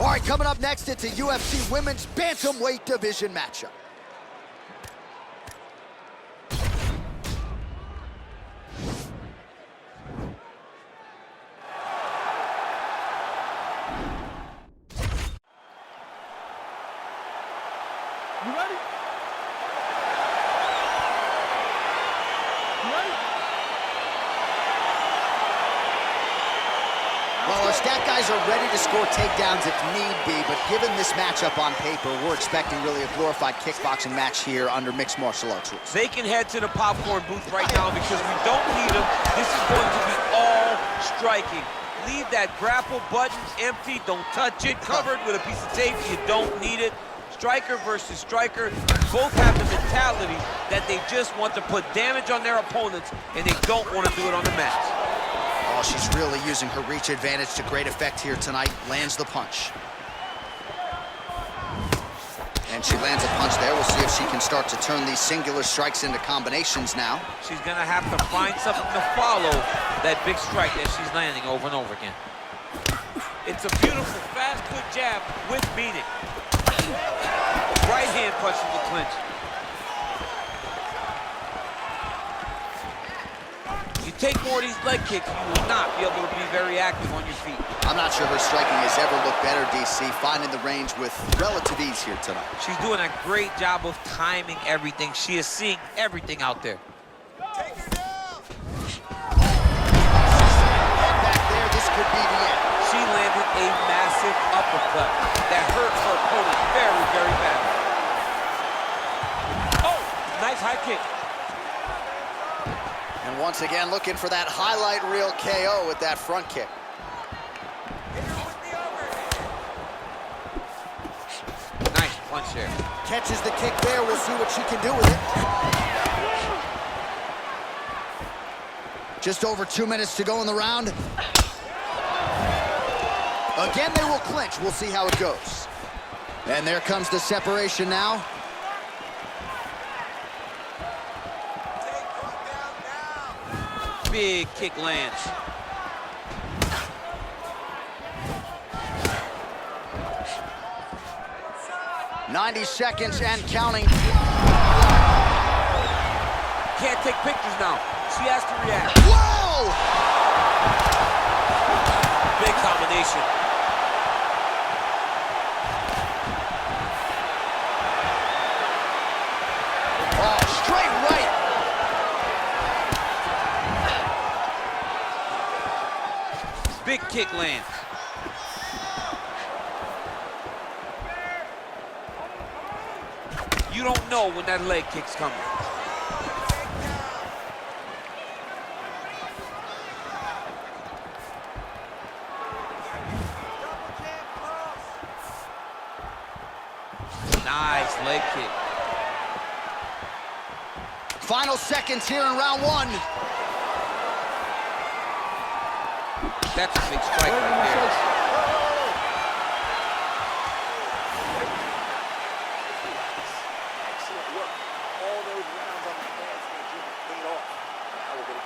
All right, coming up next, it's a UFC Women's Bantamweight Division matchup. You ready? You ready? Well, our stat guys are ready to score takedowns if need be, but given this matchup on paper, we're expecting really a glorified kickboxing match here under mixed martial arts rules. They can head to the popcorn booth right now because we don't need them. This is going to be all striking. Leave that grapple button empty. Don't touch it. Covered with a piece of tape. You don't need it. Striker versus striker, both have the mentality that they just want to put damage on their opponents and they don't want to do it on the mat. Oh, she's really using her reach advantage to great effect here tonight. Lands the punch. And she lands a punch there. We'll see if she can start to turn these singular strikes into combinations now. She's going to have to find something to follow that big strike that she's landing over and over again. It's a beautiful, fast, good jab with meaning. Right hand punch in the clinch. You take more of these leg kicks, you will not be able to be very active on your feet. I'm not sure her striking has ever looked better, DC, finding the range with relative ease here tonight. She's doing a great job of timing everything. She is seeing everything out there. Take her down. Back there, this could be the end. She landed a massive uppercut that hurt her opponent very, very badly. Oh, nice high kick. And once again, looking for that highlight reel KO with that front kick. Nice punch there. Catches the kick there. We'll see what she can do with it. Just over 2 minutes to go in the round. Again, they will clinch. We'll see how it goes. And there comes the separation now. Big kick lands. "90 seconds and counting. Can't take pictures now. She has to react. Whoa! Big combination. Oh, straight right. Big kick lands. You don't know when that leg kick's coming. Nice leg kick. Final seconds here in round one. That's a big strike right there. Excellent work. All those rounds on the hands and the gym paid off. Now we're going to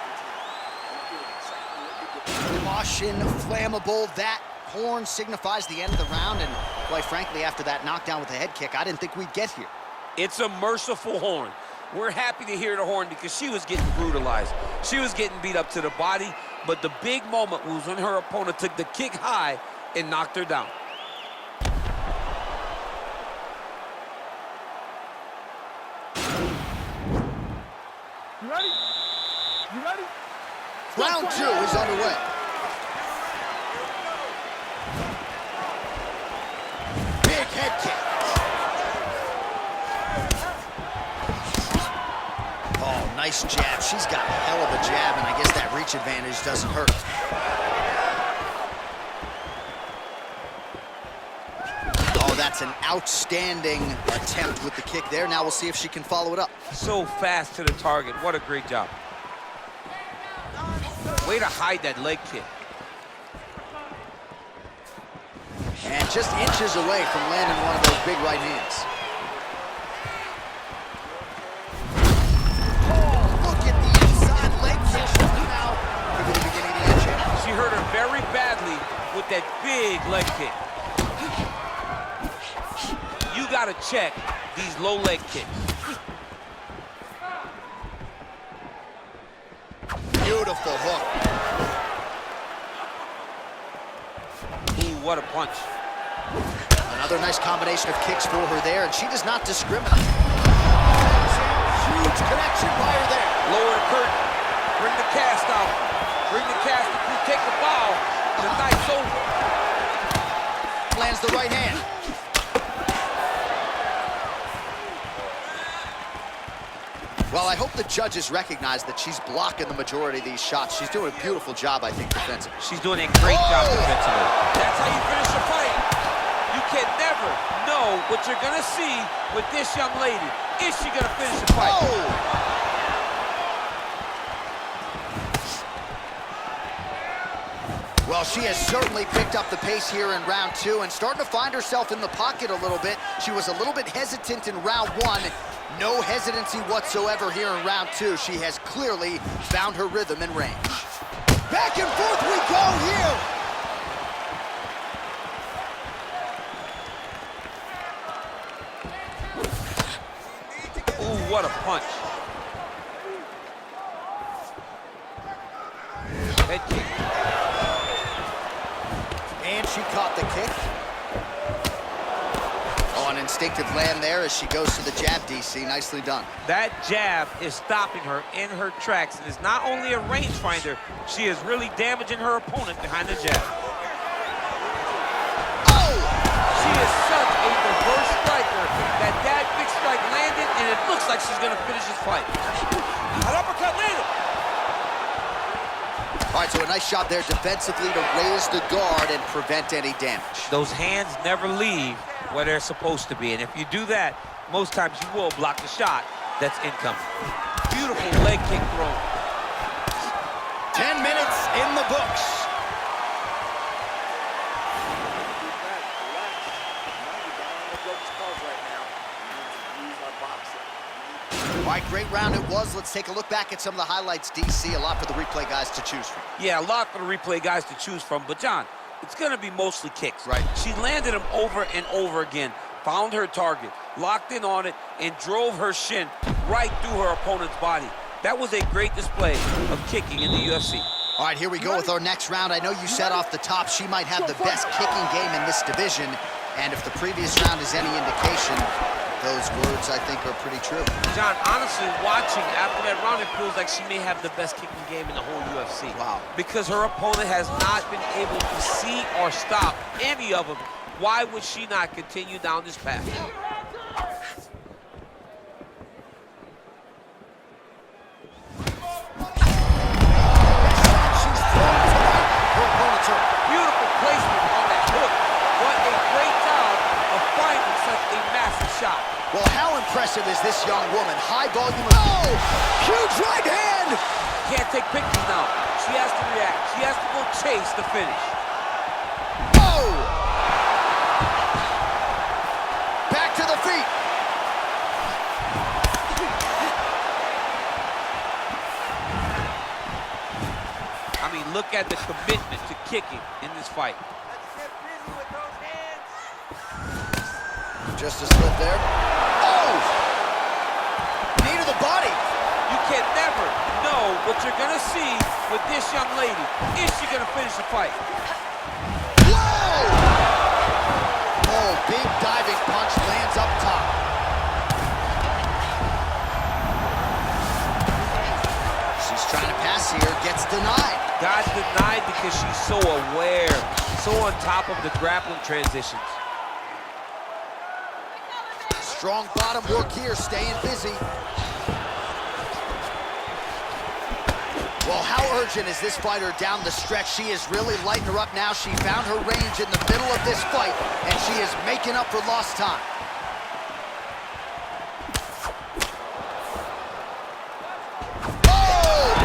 continue. Caution, flammable. That horn signifies the end of the round, and quite frankly, after that knockdown with the head kick, I didn't think we'd get here. It's a merciful horn. We're happy to hear the horn because she was getting brutalized. She was getting beat up to the body, but the big moment was when her opponent took the kick high and knocked her down. You ready? You ready? Round two is underway. Big head kick. Oh, nice jab. She's got a hell of a jab, and I guess that reach advantage doesn't hurt. Oh, that's an outstanding attempt with the kick there. Now we'll see if she can follow it up. So fast to the target. What a great job. Way to hide that leg kick. And just inches away from landing one of those big right hands. Oh, look at the inside leg kick. Now, maybe the beginning of the end. She hurt her very badly with that big leg kick. gotta check these low leg kicks. Beautiful hook. Ooh, what a punch. Another nice combination of kicks for her there, and she does not discriminate. Huge connection by her there. Lower the curtain. Bring the cast out. Bring the cast through. Take the bow. The night's over. Lands the right hand. Well, I hope the judges recognize that she's blocking the majority of these shots. She's doing a beautiful job, I think, defensively. She's doing a great job defensively. That's how you finish a fight. You can never know what you're gonna see with this young lady. Is she gonna finish the fight? Well, she has certainly picked up the pace here in round 2 and starting to find herself in the pocket a little bit. She was a little bit hesitant in round 1. No hesitancy whatsoever here in round 2. She has clearly found her rhythm and range. Back and forth we go here. Ooh, what a punch. Head kick. And she caught the kick. Oh, an instinctive land there as she goes to the jab, DC. Nicely done. That jab is stopping her in her tracks. And is not only a rangefinder, she is really damaging her opponent behind the jab. Oh! She is such a diverse striker that big strike landed, and it looks like she's going to finish this fight. An uppercut landed. All right, so a nice shot there defensively to raise the guard and prevent any damage. Those hands never leave where they're supposed to be, and if you do that, most times you will block the shot that's incoming. Beautiful leg kick throw. 10 minutes in the books. All right, great round it was. Let's take a look back at some of the highlights, DC. A lot for the replay guys to choose from. Yeah, a lot for the replay guys to choose from, but John, it's going to be mostly kicks. Right. She landed them over and over again, found her target, locked in on it, and drove her shin right through her opponent's body. That was a great display of kicking in the UFC. All right, here we go with our next round. I know you said off the top she might have the best kicking game in this division, and if the previous round is any indication, those words, I think, are pretty true. John, honestly, watching after that round, it feels like she may have the best kicking game in the whole UFC. Wow. Because her opponent has not been able to see or stop any of them. Why would she not continue down this path? Beautiful placement on that hook. What a great job of finding such a massive shot. Well, how impressive is this young woman? High volume of... Oh! Huge right hand! Can't take pictures now. She has to react. She has to go chase the finish. Oh! Back to the feet. I mean, look at the commitment to kicking in this fight. Let's get busy with those hands. Just a slip there. Oh! Knee to the body. You can never know what you're gonna see with this young lady. Is she gonna finish the fight? Whoa! Oh, big diving punch lands up top. She's trying to pass here, gets denied. Got denied because she's so aware, so on top of the grappling transitions. Strong bottom work here, staying busy. Well, how urgent is this fighter down the stretch? She is really lighting her up now. She found her range in the middle of this fight, and she is making up for lost time. Oh!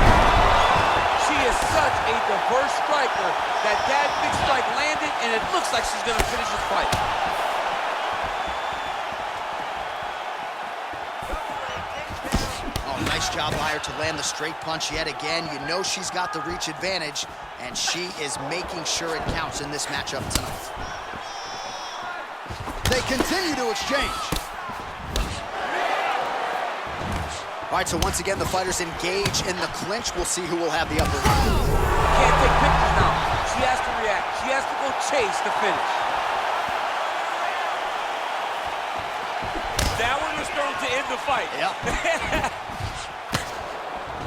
She is such a diverse striker that big strike landed, and it looks like she's gonna finish this fight. Nice job by her to land the straight punch yet again. You know she's got the reach advantage, and she is making sure it counts in this matchup tonight. they continue to exchange. All right, so once again, the fighters engage in the clinch. We'll see who will have the upper hand. Can't take pictures now. She has to react. She has to go chase the finish. That one was thrown to end the fight. Yep.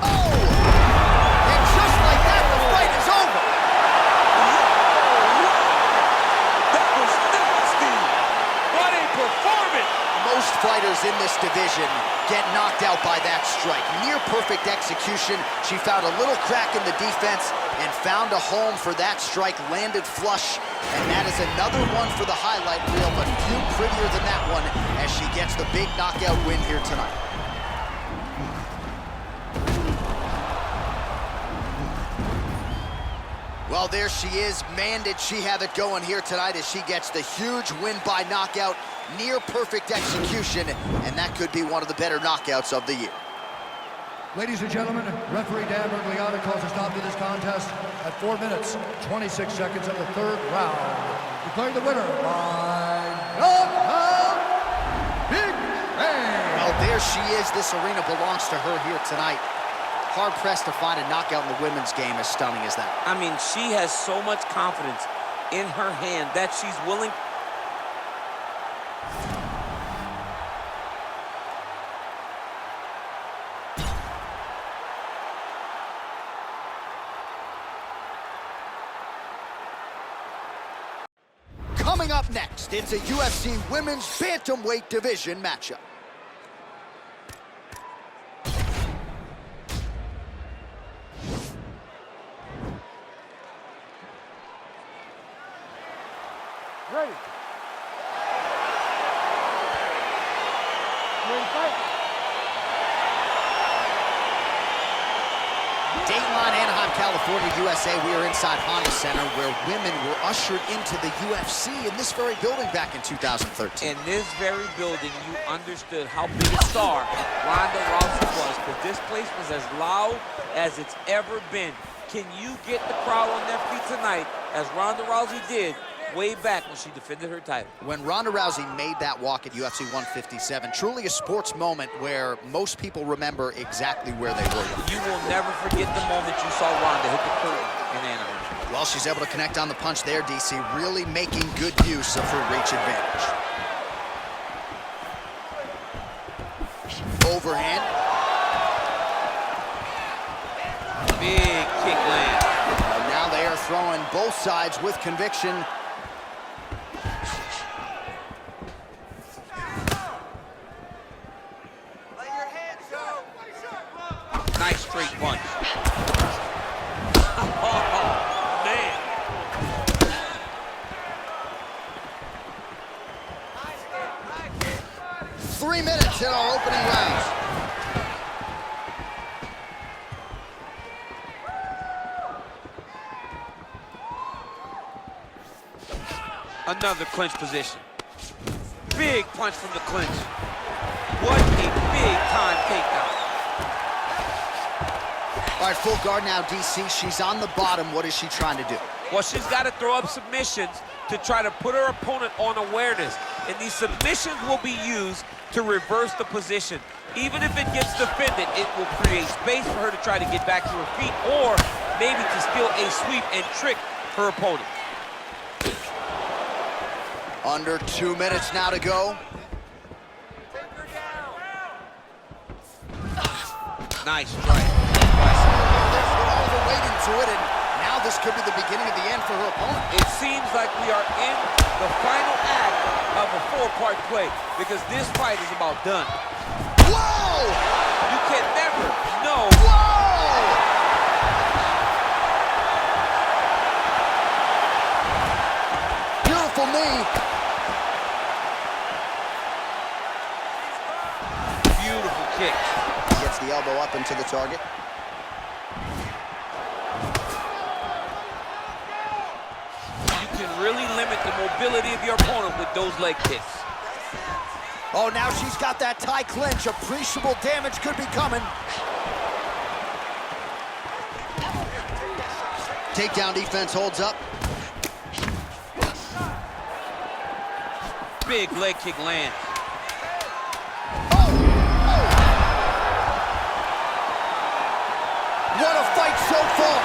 Oh! And just like that, the fight is over. That was nasty. What a performance. Most fighters in this division get knocked out by that strike. Near perfect execution. She found a little crack in the defense and found a home for that strike, landed flush. And that is another one for the highlight reel, but few prettier than that one as she gets the big knockout win here tonight. Well, there she is. Man, did she have it going here tonight as she gets the huge win by knockout, near perfect execution, and that could be one of the better knockouts of the year. Ladies and gentlemen, referee Leona calls a stop to this contest at 4 minutes, 26 seconds of the third round. Declaring the winner by knockout, Big Bang. Well, there she is. This arena belongs to her here tonight. Hard-pressed to find a knockout in the women's game as stunning as that. I mean, she has so much confidence in her hand that she's willing. Coming up next, it's a UFC Women's Bantamweight Division matchup. Ready. Ready to fight? Dateline, Anaheim, California, USA. We are inside Honda Center where women were ushered into the UFC in this very building back in 2013. In this very building, you understood how big a star Ronda Rousey was, because this place was as loud as it's ever been. Can you get the crowd on their feet tonight as Ronda Rousey did way back when she defended her title? When Ronda Rousey made that walk at UFC 157, truly a sports moment where most people remember exactly where they were. You will never forget the moment you saw Ronda hit the curtain in Anaheim. Well, she's able to connect on the punch there, DC, really making good use of her reach advantage. Overhand. Big kick land. Well, now they are throwing both sides with conviction. Nice straight punch. Oh, man. 3 minutes in our opening rounds. Another clinch position. Big punch from the clinch. What a big-time takedown. All right, full guard now, DC. She's on the bottom. What is she trying to do? Well, she's got to throw up submissions to try to put her opponent on awareness. And these submissions will be used to reverse the position. Even if it gets defended, it will create space for her to try to get back to her feet, or maybe to steal a sweep and trick her opponent. Under 2 minutes now to go. Nice strike. There's no overweight into it, and now this could be the beginning of the end for her opponent. It seems like we are in the final act of a four-part play, because this fight is about done. Whoa! You can never know. Whoa! Beautiful knee. Beautiful kick. Gets the elbow up into the target. You can really limit the mobility of your opponent with those leg kicks. Oh, now she's got that tie clinch. Appreciable damage could be coming. Takedown defense holds up. Big leg kick lands. What a fight so far.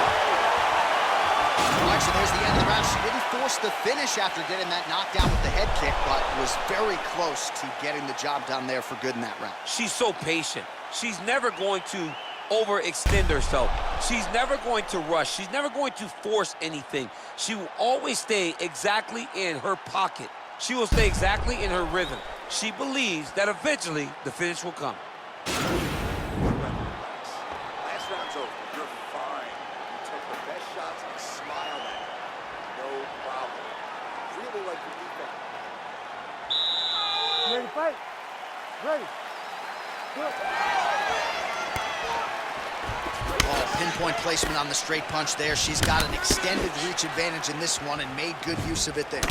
All right, so there's the end of the round. She didn't force the finish after getting that knockdown with the head kick, but was very close to getting the job done there for good in that round. She's so patient. She's never going to overextend herself. She's never going to rush. She's never going to force anything. She will always stay exactly in her pocket. She will stay exactly in her rhythm. She believes that eventually the finish will come. Last round's over. You're fine. You took the best shots and smiled at it. No problem. Really like your defense. You ready to fight? Ready. Good. Oh, pinpoint placement on the straight punch there. She's got an extended reach advantage in this one and made good use of it there.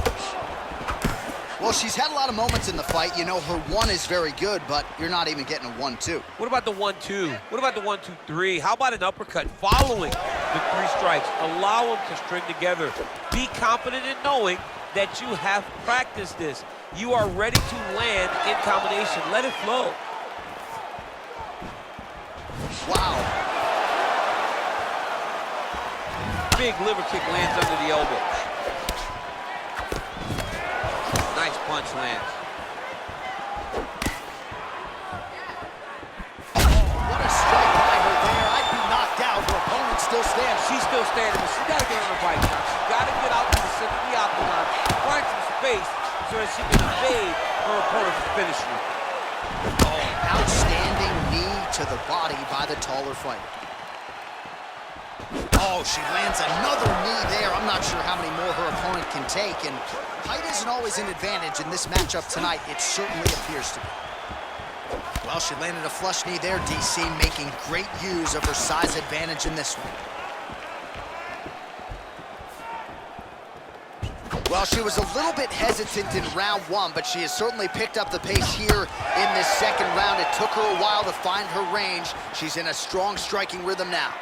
Well, she's had a lot of moments in the fight. You know, her one is very good, but you're not even getting a 1-2. What about the 1-2? What about the 1-2-3? How about an uppercut following the 3 strikes? Allow them to string together. Be confident in knowing that you have practiced this. You are ready to land in combination. Let it flow. Wow. Big liver kick lands under the elbow. Nice punch lands. What a strike by her there. I'd be knocked out. Her opponent still stands. She's still standing, but she's got to get on her bike now. She's got to get out to the center of the octagon, find some space so that she can evade her opponent from finishing her. Oh, outstanding knee to the body by the taller fighter. Oh, she lands another knee there. I'm not sure how many more her opponent can take, and height isn't always an advantage in this matchup tonight. It certainly appears to be. Well, she landed a flush knee there, DC, making great use of her size advantage in this one. Well, she was a little bit hesitant in round 1, but she has certainly picked up the pace here in this second round. It took her a while to find her range. She's in a strong striking rhythm now.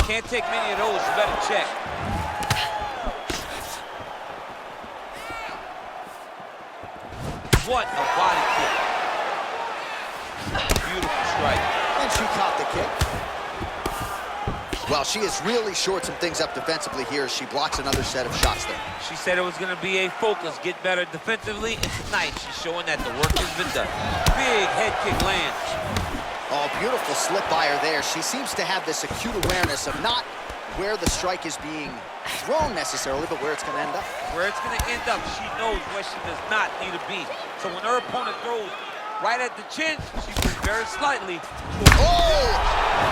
Can't take many of those, you better check. What a body kick. Beautiful strike. And she caught the kick. Well, she has really shored some things up defensively here as she blocks another set of shots there. She said it was going to be a focus, get better defensively, and tonight she's showing that the work has been done. Big head kick lands. Oh, beautiful slip by her there. She seems to have this acute awareness of not where the strike is being thrown necessarily, but where it's going to end up. Where it's going to end up, she knows where she does not need to be. So when her opponent throws right at the chin, she moves very slightly. Oh!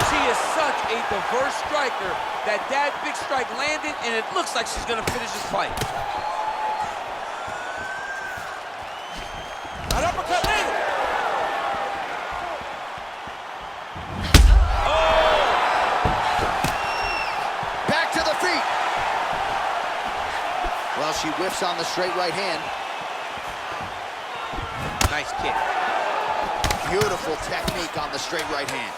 She is such a diverse striker that big strike landed, and it looks like she's going to finish this fight. An uppercut landed. Well, she whiffs on the straight right hand. Nice kick. Beautiful technique on the straight right hand.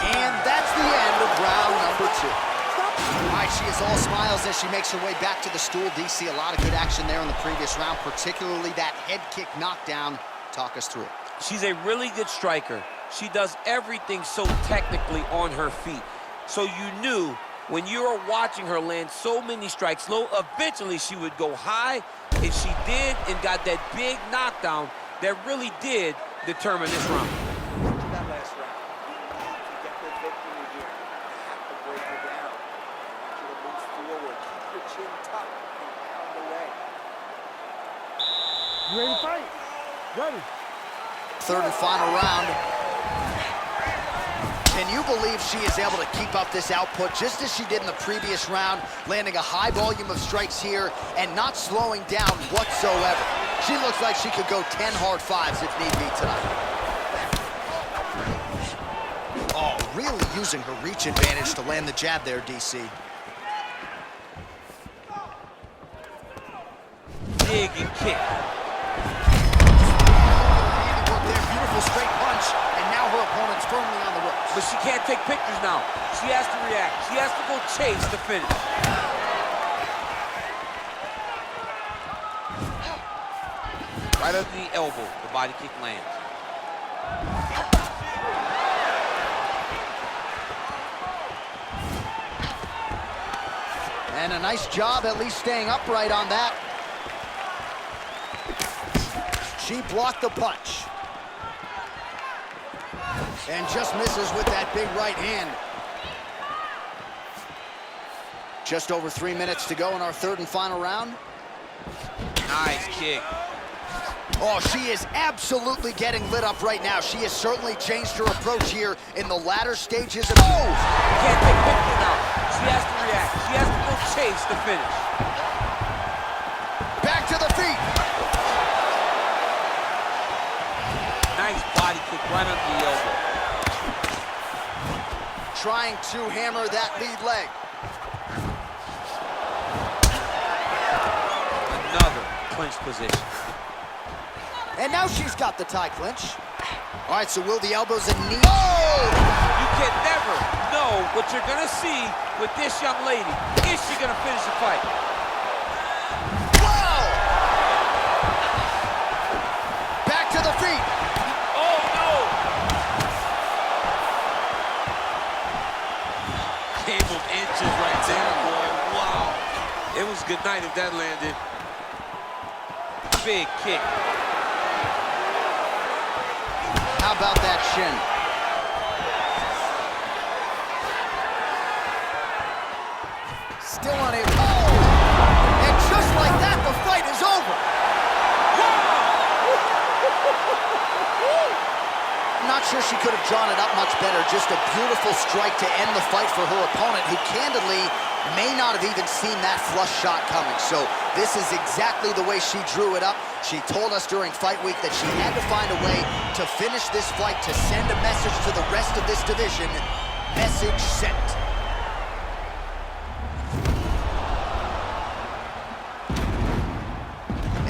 And that's the end of round number 2. All right, she is all smiles as she makes her way back to the stool. DC, a lot of good action there in the previous round, particularly that head kick knockdown. Talk us through it. She's a really good striker. She does everything so technically on her feet. So you knew when you were watching her land so many strikes low, eventually she would go high, and she did, and got that big knockdown that really did determine this round. That last round. To get the victory here, you have to break her down. I want you to move forward, keep your chin tucked, and pound away. You ready to fight? Ready. Third and final round. Can you believe she is able to keep up this output just as she did in the previous round, landing a high volume of strikes here and not slowing down whatsoever? She looks like she could go 10 hard fives if need be tonight. Oh, really using her reach advantage to land the jab there, DC. Dig and kick. Handiwork there, powerful straight punch, and now her opponent's firmly on the ropes. But she can't take pictures now. She has to react. She has to go chase the finish. Right under the elbow, the body kick lands. And a nice job at least staying upright on that. She blocked the punch. And just misses with that big right hand. Just over 3 minutes to go in our third and final round. Nice kick. Oh, she is absolutely getting lit up right now. She has certainly changed her approach here in the latter stages of... Oh! Can't take picture now. She has to react. She has to go chase the finish. Back to the feet. Nice body kick right under the elbow. Trying to hammer that lead leg. Another clinch position. And now she's got the tie clinch. All right, so will the elbows and knees... Oh! You can never know what you're gonna see with this young lady. Is she gonna finish the fight? Whoa! Back to the feet. Oh, no! Game of inches right there, boy. Wow. It was good night if that landed. Big kick. How about that shin? Still unable. Oh! And just like that, the fight is over. I'm not sure she could have drawn it up much better. Just a beautiful strike to end the fight for her opponent, who candidly may not have even seen that flush shot coming. So this is exactly the way she drew it up. She told us during fight week that she had to find a way to finish this fight, to send a message to the rest of this division. Message sent.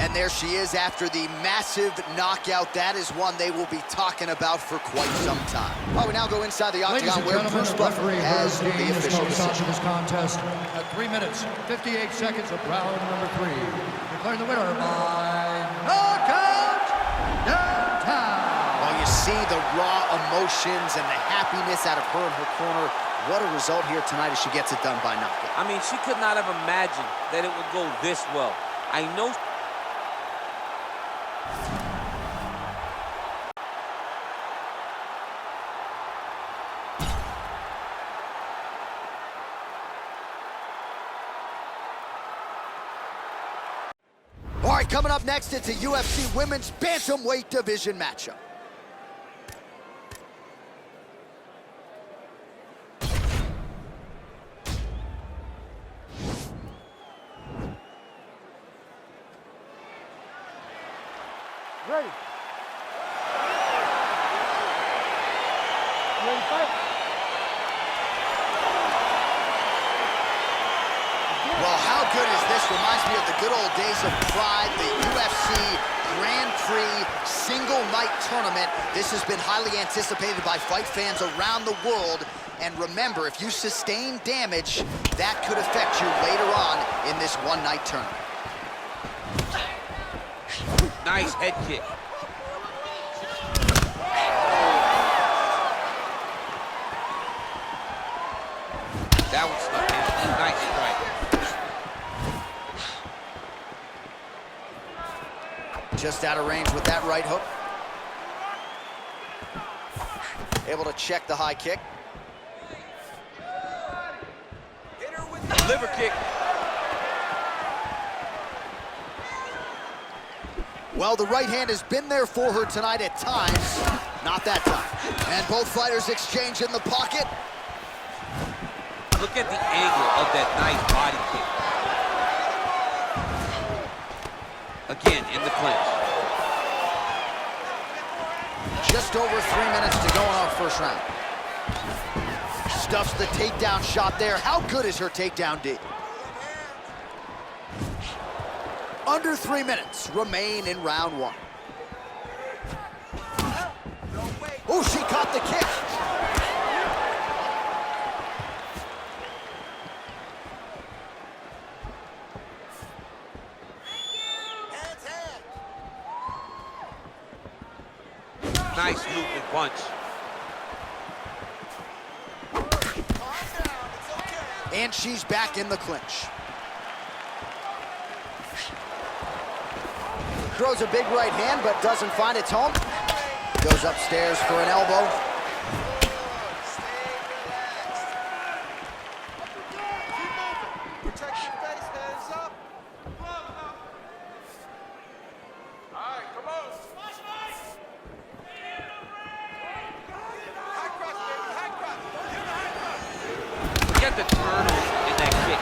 And there she is after the massive knockout. That is one they will be talking about for quite some time. Oh, we now go inside the octagon where Bruce Buffer has the official decision. This contest at 3 minutes, 58 seconds of round number 3. Declaring the winner by knockout downtown. Well, you see the raw emotions and the happiness out of her in her corner. What a result here tonight as she gets it done by knockout. I mean, she could not have imagined that it would go this well. I know. All right, coming up next, it's a UFC Women's Bantamweight Division matchup. Ready. You ready to fight? Well, how good is this? Reminds me of the good old days of Pride, the UFC Grand Prix single night tournament. This has been highly anticipated by fight fans around the world. And remember, if you sustain damage, that could affect you later on in this one-night tournament. Nice head kick. That was a nice strike. Just out of range with that right hook. Able to check the high kick. Liver kick. Well, the right hand has been there for her tonight at times. Not that time. And both fighters exchange in the pocket. Look at the angle of that nice body kick. Again, in the clinch. Just over 3 minutes to go in our first round. Stuffs the takedown shot there. How good is her takedown D? Under 3 minutes remain in round one. with the kick. Nice looping punch. And she's back in the clinch. Throws a big right hand, but doesn't find its home. Goes upstairs for an elbow. Protect your face, hands up. All right, come on. High cross, baby, high cross. Give the high cross. Get the turn in that kick.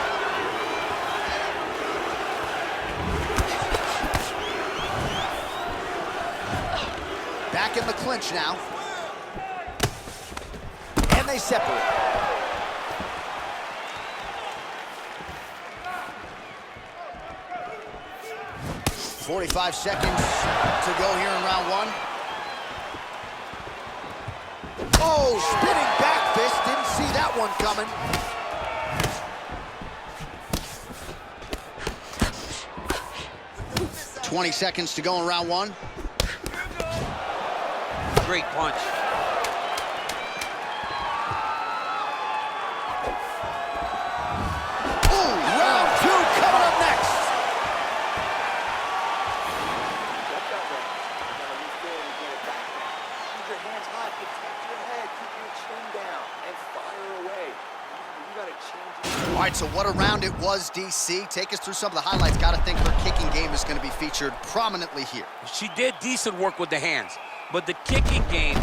Back in the clinch now. And they separate. "45 seconds to go here in round one." Oh, spinning back fist. Didn't see that one coming. "20 seconds to go in round one." Great punch. Ooh, round two coming up next. Get that right. You gotta refill and get it back down. Keep your hands high, protect your head, keep your chin down, and fire away. You gotta change it. All right, so what a round it was, DC. Take us through some of the highlights. Got to think her kicking game is going to be featured prominently here. She did decent work with the hands, but the kicking game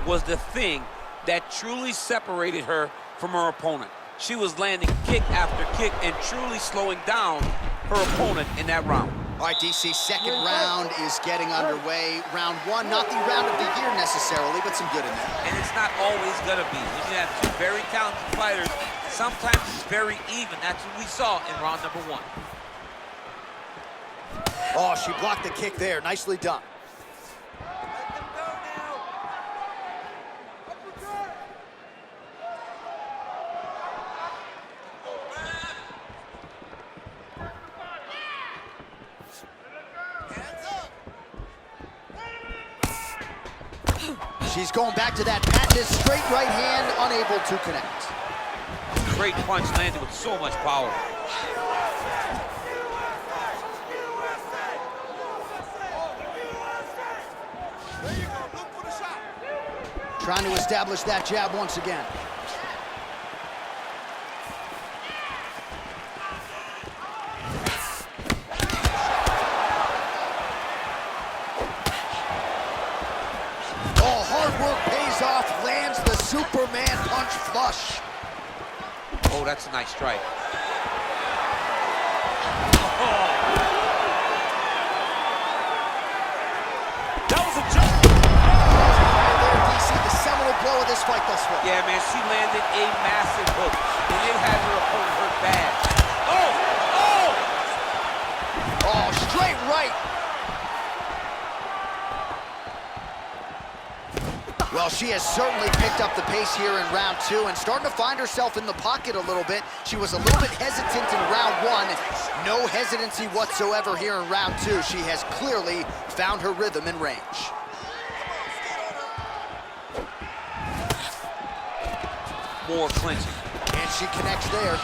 was the thing that truly separated her from her opponent. She was landing kick after kick and truly slowing down her opponent in that round. All right, DC, second round is getting underway. Round one, not the round of the year necessarily, but some good in there. And it's not always gonna be. When you have two very talented fighters, sometimes it's very even. That's what we saw in round number one. Oh, she blocked the kick there. Nicely done. Let them go now. She's going back to that patented straight right hand, unable to connect. Great punch landed with so much power. There you go, look for the shot. Trying to establish that jab once again. Oh, hard work pays off, lands the Superman punch flush. Oh, that's a nice strike. That was a jump. There, DC, the seminal blow of this fight thus far. Yeah, man, she landed a massive hook, and it had her opponent hurt bad. Oh! Oh! Oh, straight right. Well, she has certainly picked up the pace here in round two and starting to find herself in the pocket a little bit. She was a little bit hesitant in round one. No hesitancy whatsoever here in round two. She has clearly found her rhythm and range. More clinching. And she connects there.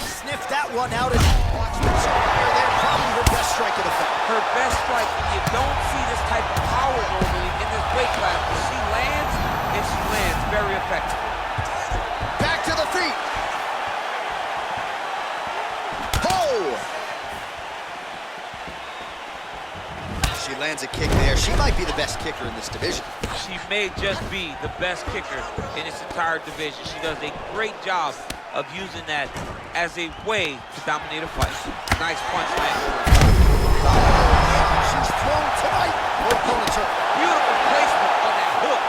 Sniff that one out and watch what's there. Probably her best strike of the fight. Her best strike. You don't see this type of power normally in this weight class, but she lands, and she lands very effectively. Back to the feet. Oh! She lands a kick there. She might be the best kicker in this division. She may just be the best kicker in this entire division. She does a great job of using that as a way to dominate a fight. Nice punch, man. She's thrown tonight. Her opponent's hurt. Beautiful placement on that hook.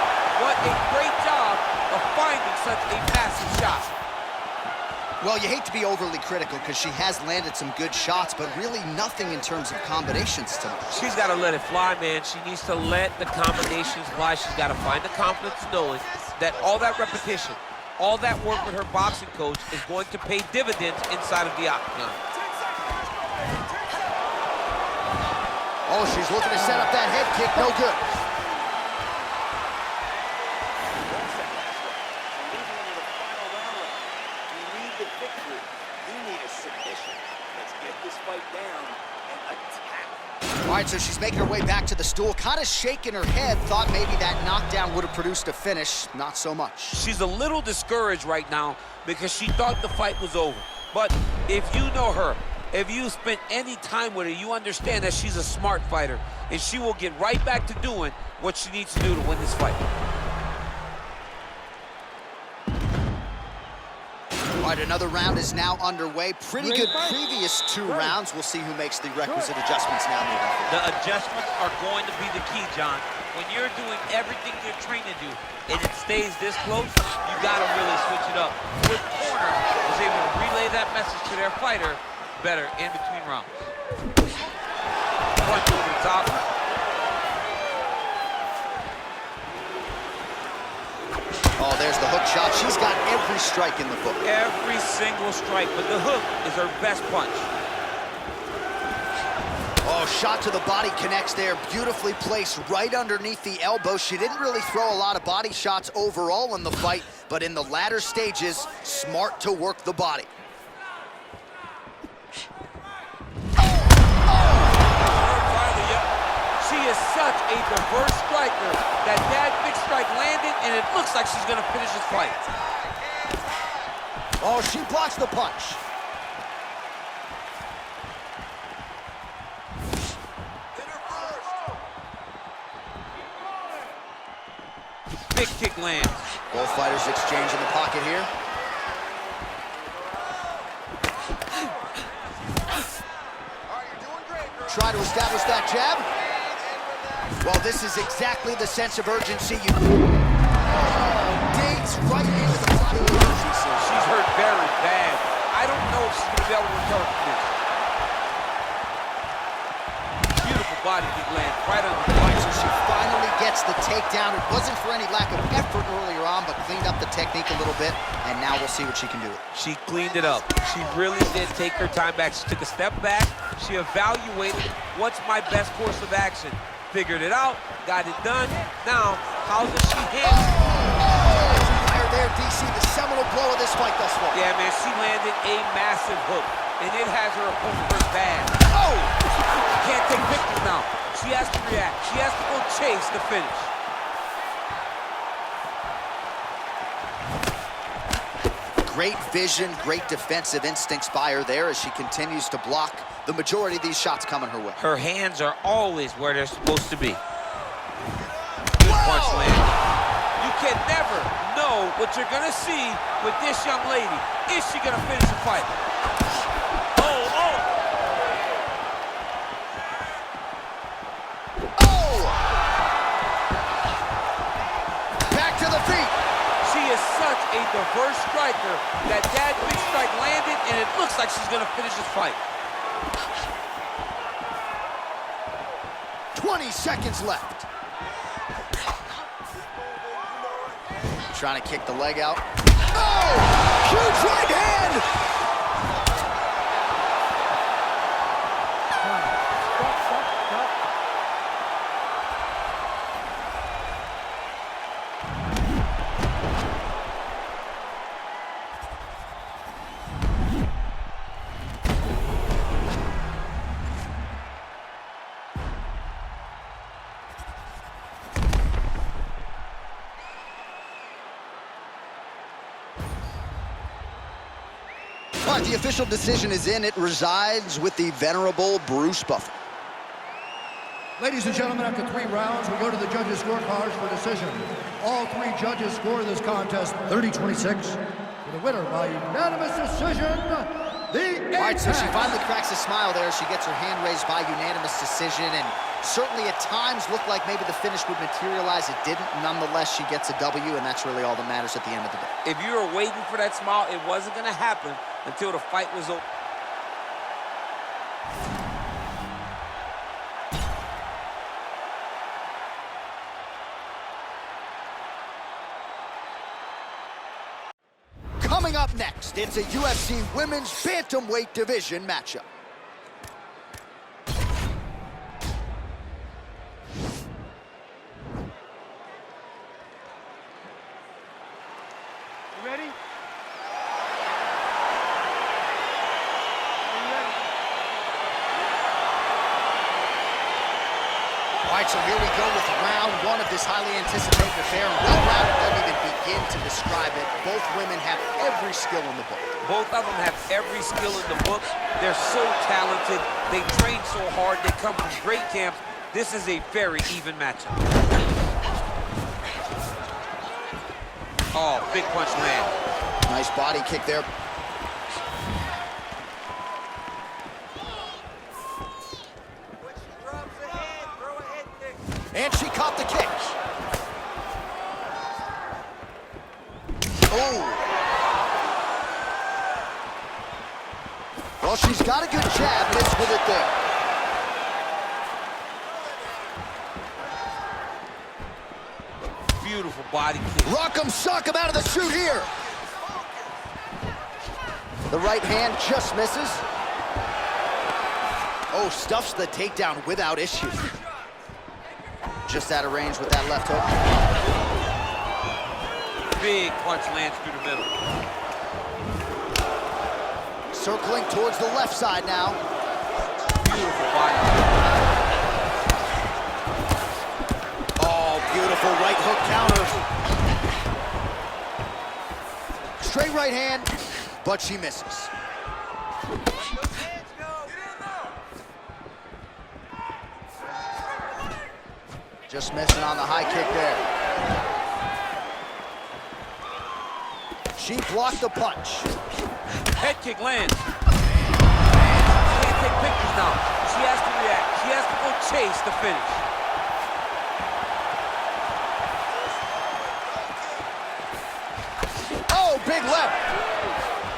What a great job of finding such a massive shot. Well, you hate to be overly critical because she has landed some good shots, but really nothing in terms of combinations tonight. She's got to let it fly, man. She needs to let the combinations fly. She's got to find the confidence knowing that all that repetition, all that work with her boxing coach is going to pay dividends inside of the octagon. Oh, she's looking to set up that head kick. No good. All right, so she's making her way back to the stool, kind of shaking her head, thought maybe that knockdown would have produced a finish. Not so much. She's a little discouraged right now because she thought the fight was over. But if you know her, if you spent any time with her, you understand that she's a smart fighter, and she will get right back to doing what she needs to do to win this fight. All right, another round is now underway. Pretty good previous 2 rounds. We'll see who makes the requisite adjustments now moving forward. The adjustments are going to be the key, John. When you're doing everything you're trained to do and it stays this close, you got to really switch it up. With Thorne was able to relay that message to their fighter better in between rounds. Punch over the top. Oh, there's the hook shot. She's got every strike in the book. Every single strike, but the hook is her best punch. Oh, shot to the body connects there. Beautifully placed right underneath the elbow. She didn't really throw a lot of body shots overall in the fight, but in the latter stages, smart to work the body. She is such a diverse striker that big strike landed, and it looks like she's going to finish this fight. Oh, she blocks the punch. Big kick lands. Both fighters exchange in the pocket here. Try to establish that jab. Well, this is exactly the sense of urgency you... digs right into the body. She's hurt very bad. I don't know if she's going to be able to recover from this. Beautiful body kick land right on the punch. So she finally gets the takedown. It wasn't for any lack of effort earlier on, but cleaned up the technique a little bit, and now we'll see what she can do. She cleaned it up. She really did take her time back. She took a step back. She evaluated what's my best course of action. Figured it out, got it done. Now, how does she handle it? Fire there, DC, the seminal blow of this fight thus far. Yeah, man, she landed a massive hook, and it has her opponent hurt bad. Oh! Can't take victory now. She has to react. She has to go chase the finish. Great vision, great defensive instincts by her there as she continues to block the majority of these shots coming her way. Her hands are always where they're supposed to be. Good punch land. You can never know what you're gonna see with this young lady. Is she gonna finish the fight? Back to the feet. She is such a diverse striker that big strike landed, and it looks like she's gonna finish this fight. 20 seconds left. Trying to kick the leg out. Oh! Huge right hand! All right, the official decision is in. It resides with the venerable Bruce Buffer. Ladies and gentlemen, after 3 rounds, we go to the judges' scorecards for decision. All 3 judges score this contest 30-26. For the winner by unanimous decision, the All right, so she finally cracks a smile there. She gets her hand raised by unanimous decision, and certainly at times looked like maybe the finish would materialize. It didn't. Nonetheless, she gets a W, and that's really all that matters at the end of the day. If you were waiting for that smile, it wasn't going to happen until the fight was over. Coming up next, it's a UFC Women's Bantamweight Division matchup. You ready? All right, so here we go with round one of this highly anticipated affair. Well rounded doesn't even begin to describe it. Both women have every skill in the book. Both of them have every skill in the book. They're so talented. They train so hard. They come from great camps. This is a very even matchup. Oh, big punch land. Nice body kick there. And she caught the kick. Oh. Well, she's got a good jab, missed with it there. Beautiful body kick. Rock'em sock'em out of the chute here. The right hand just misses. Oh, stuffs the takedown without issue. Just out of range with that left hook. Big punch lands through the middle. Circling towards the left side now. Beautiful body. Oh, beautiful right hook counter. Straight right hand, but she misses. Just missing on the high kick there. She blocked the punch. Head kick lands. She can't take pictures now. She has to react. She has to go chase the finish. Oh, big left.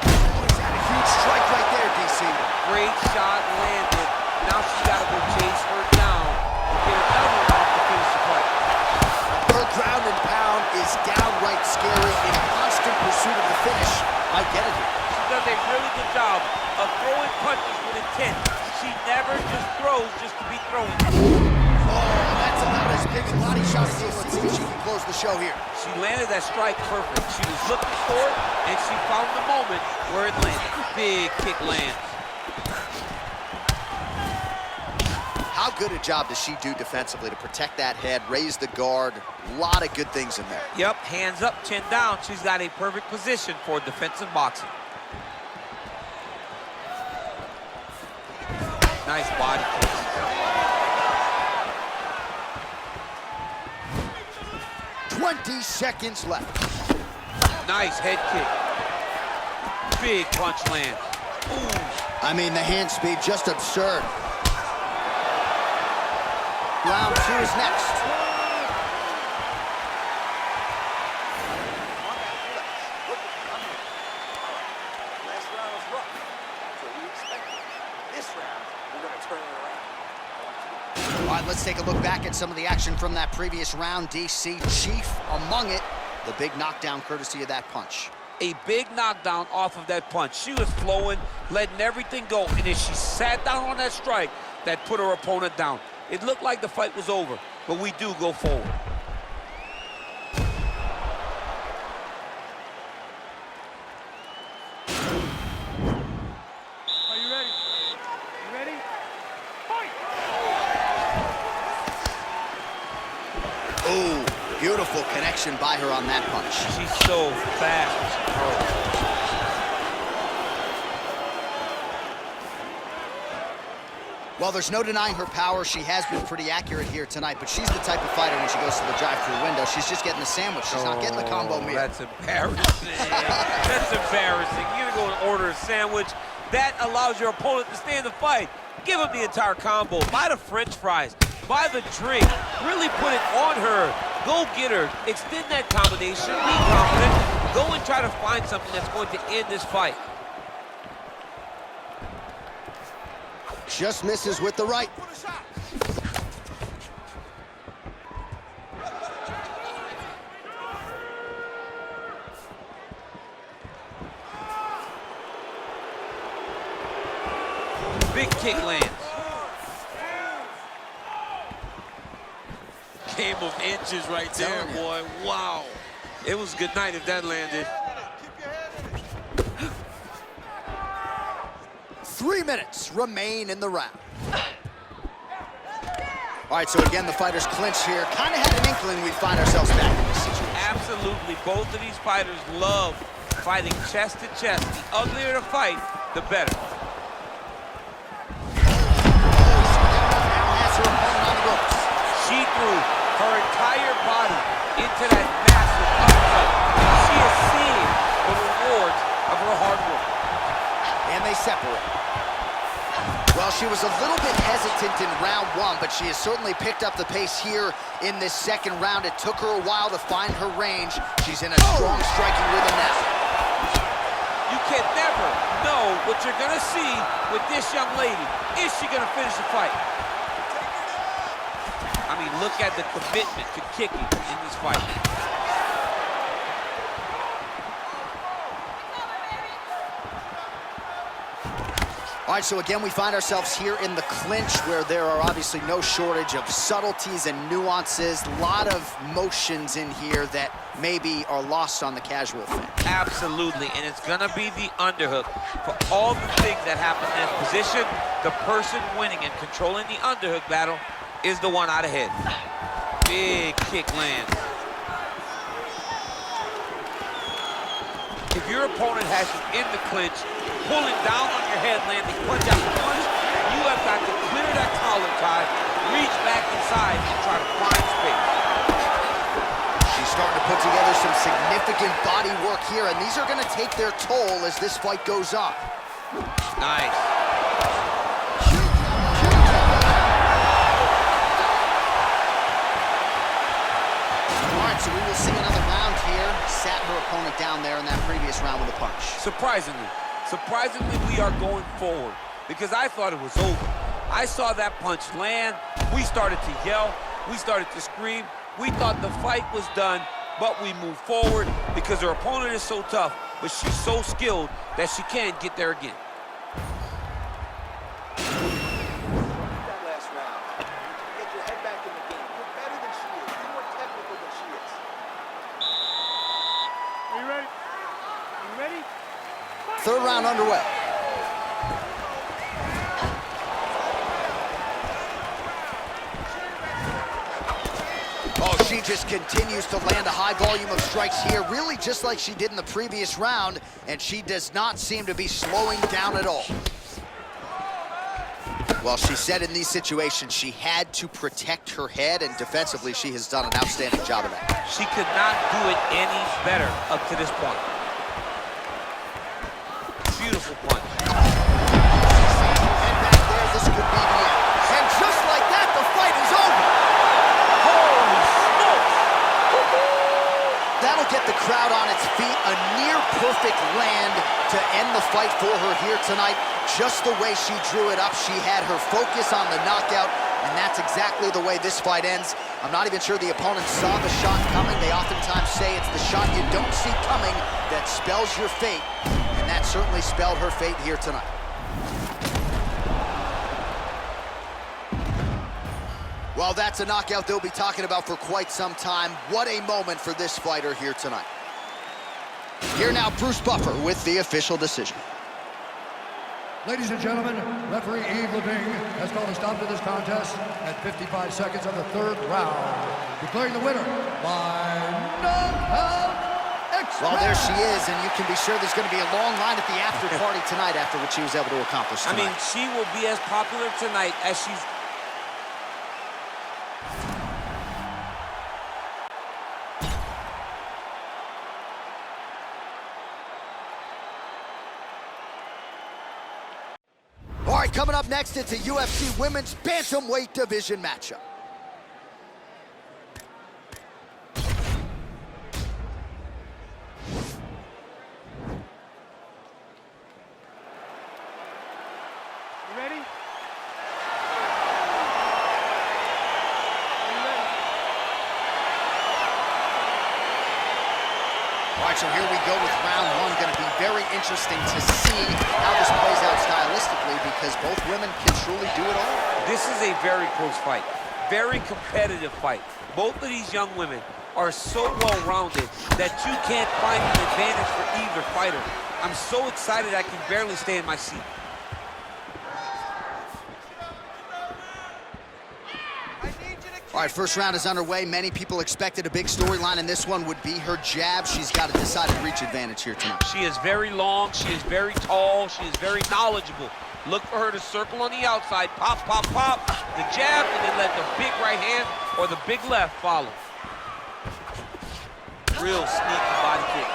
He's had a huge strike right there, DC. Great shot landed. Now she's got to go chase her down to get another one off to finish the fight. Her ground and pound is downright scary in constant pursuit of the finish. I get it here. She does a really good job of throwing punches with intent. She never just throws just to be throwing. Oh, that's about as big a body shot as it is. Let's see if she can close the show here. She landed that strike perfect. She was looking for it, and she found the moment where it landed. Big kick lands. How good a job does she do defensively to protect that head, raise the guard? A lot of good things in there. Yep, hands up, chin down. She's got a perfect position for defensive boxing. Nice body kick. "20 seconds left. Nice head kick. Big punch lands. Ooh. I mean, the hand speed, just absurd. Round two is next. Last round was rough. That's what we expected. This round, we're going to turn it around. All right, let's take a look back at some of the action from that previous round. DC, chief among it. The big knockdown courtesy of that punch. A big knockdown off of that punch. She was flowing, letting everything go, and then she sat down on that strike that put her opponent down. It looked like the fight was over, but we do go forward. Are you ready? You ready? Fight! Oh, beautiful connection by her on that punch. She's so fast when she throws. Well, there's no denying her power. She has been pretty accurate here tonight, but she's the type of fighter when she goes to the drive-through window, she's just getting the sandwich. She's not getting the combo meal. That's embarrassing. That's embarrassing. You're going to order a sandwich. That allows your opponent to stay in the fight. Give him the entire combo. Buy the French fries. Buy the drink. Really put it on her. Go get her. Extend that combination. Be confident. Go and try to find something that's going to end this fight. Just misses with the right. Big kick lands. Game of inches right there, boy. Wow. It was good night if that landed. 3 minutes remain in the round. All right, so again, the fighters clinch here. Kind of had an inkling we'd find ourselves back in this situation. Absolutely. Both of these fighters love fighting chest to chest. The uglier the fight, the better. She threw her entire body into that massive uppercut. She is seeing the rewards of her hard work. And they separate. Well, she was a little bit hesitant in round one, but she has certainly picked up the pace here in this second round. It took her a while to find her range. She's in a strong striking rhythm now. You can never know what you're going to see with this young lady. Is she going to finish the fight? I mean, look at the commitment to kicking in this fight. All right, so again, we find ourselves here in the clinch where there are obviously no shortage of subtleties and nuances. A lot of motions in here that maybe are lost on the casual fan. Absolutely, and it's gonna be the underhook. For all the things that happen in this position, the person winning and controlling the underhook battle is the one out ahead. Big kick lands. If your opponent has you in the clinch, pulling down on your head, landing punch after punch, you have got to clear that collar tie, reach back inside, and try to find space. She's starting to put together some significant body work here, and these are going to take their toll as this fight goes on. Nice. All right, so we will see another round here. Sat her opponent down there in that previous round with a punch. Surprisingly, we are going forward because I thought it was over. I saw that punch land. We started to yell. We started to scream. We thought the fight was done, but we moved forward because her opponent is so tough, but she's so skilled that she can't get there again. That last round. Get your head back in the game. You're better than she is. You're more technical than she is. Are you ready? Are you ready? Third round underway. Oh, she just continues to land a high volume of strikes here, really just like she did in the previous round, and she does not seem to be slowing down at all. Well, she said in these situations she had to protect her head, and defensively she has done an outstanding job of that. She could not do it any better up to this point. Beautiful punch. And back there, this could be the end. And just like that, the fight is over. Holy smokes! That'll get the crowd on its feet. A near-perfect land to end the fight for her here tonight. Just the way she drew it up, she had her focus on the knockout, and that's exactly the way this fight ends. I'm not even sure the opponent saw the shot coming. They oftentimes say it's the shot you don't see coming that spells your fate, and that certainly spelled her fate here tonight. Well, that's a knockout they'll be talking about for quite some time. What a moment for this fighter here tonight. Here now, Bruce Buffer with the official decision. Ladies and gentlemen, referee Yves Leving has called a stop to this contest at 55 seconds of the third round, declaring the winner by knockout express. Well, there she is, and you can be sure there's going to be a long line at the after party tonight after what she was able to accomplish tonight. I mean, she will be as popular tonight as she's... All right, coming up next, it's a UFC Women's Bantamweight Division matchup. You ready? right, so here we go with round one. Going to be very interesting to see how this plays out stylistically because both women can truly do it all. This is a very close fight, very competitive fight. Both of these young women are so well-rounded that you can't find an advantage for either fighter. I'm so excited I can barely stay in my seat. All right, first round is underway. Many people expected a big storyline, and this one would be her jab. She's got a decided reach advantage here tonight. She is very long, she is very tall, she is very knowledgeable. Look for her to circle on the outside, pop, pop, pop, the jab, and then let the big right hand or the big left follow. Real sneaky body kick.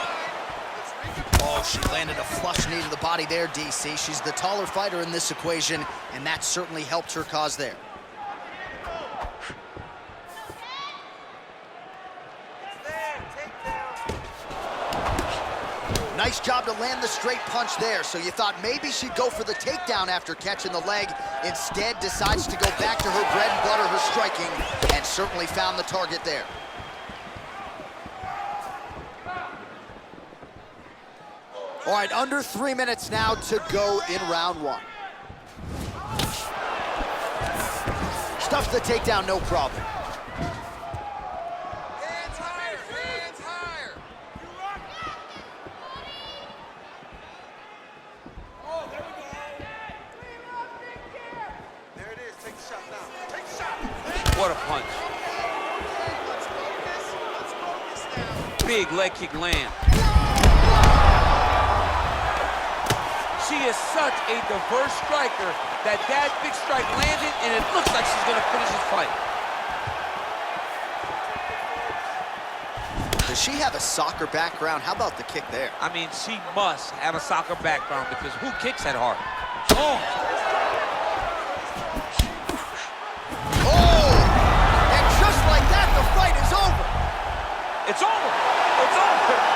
Oh, she landed a flush knee to the body there, DC. She's the taller fighter in this equation, and that certainly helped her cause there. Nice job to land the straight punch there. So you thought maybe she'd go for the takedown after catching the leg. Instead, decides to go back to her bread and butter, her striking, and certainly found the target there. All right, under 3 minutes now to go in round one. Stuffs the takedown, no problem. Hands higher, hands higher. Oh, there we go. There it is, take the shot now. Take the shot. What a punch. Let's focus now. Big leg kick land. She is such a diverse striker that big strike landed, and it looks like she's going to finish this fight. Does she have a soccer background? How about the kick there? I mean, she must have a soccer background because who kicks that hard? Oh! Oh! And just like that, the fight is over. It's over! It's over!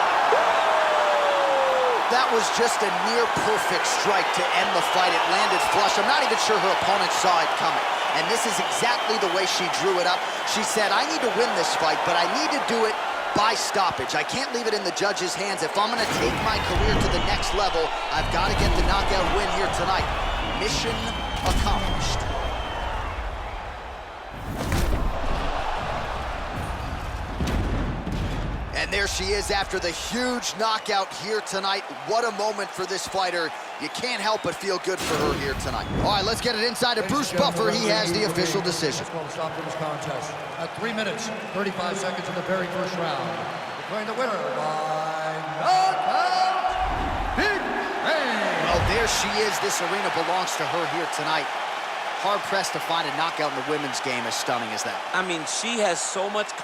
That was just a near-perfect strike to end the fight. It landed flush. I'm not even sure her opponent saw it coming. And this is exactly the way she drew it up. She said, I need to win this fight, but I need to do it by stoppage. I can't leave it in the judge's hands. If I'm going to take my career to the next level, I've got to get the knockout win here tonight. Mission accomplished. And there she is after the huge knockout here tonight. What a moment for this fighter. You can't help but feel good for her here tonight. All right, let's get it inside to Bruce Buffer. He has the official decision. Let's call a stop to this contest at 3 minutes, 35 seconds in the very first round. Declaring the winner by knockout, Big Bang. Well, there she is. This arena belongs to her here tonight. Hard-pressed to find a knockout in the women's game as stunning as that. I mean, she has so much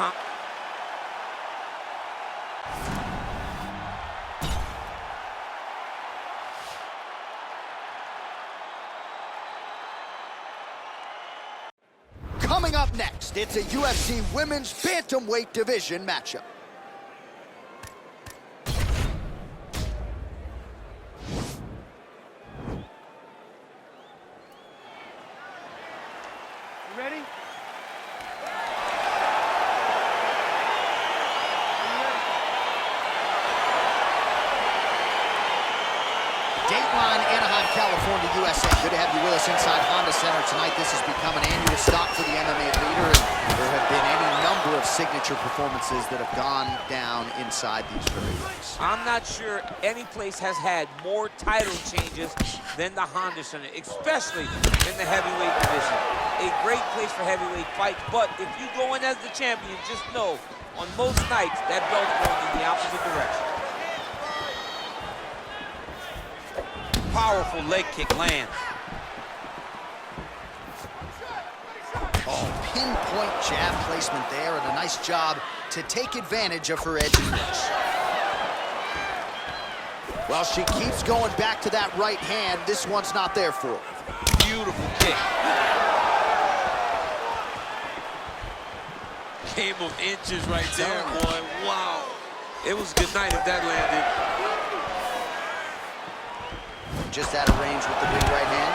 Coming up next, it's a UFC Women's Bantamweight Division matchup. You ready? Dateline, Anaheim, California, USA. Good to have you with us inside Honda Center tonight. This has become an annual stop for the MMA leader, and there have been any number of signature performances that have gone down inside these very rings. I'm not sure any place has had more title changes than the Honda Center, especially in the heavyweight division. A great place for heavyweight fights, but if you go in as the champion, just know, on most nights, that belt's going in the opposite direction. Powerful leg kick lands. Oh, pinpoint jab placement there, and a nice job to take advantage of her edge and reach. Well, she keeps going back to that right hand. This one's not there for her. Beautiful kick. Game of inches right there, boy. Wow. It was good night if that landed. Just out of range with the big right hand.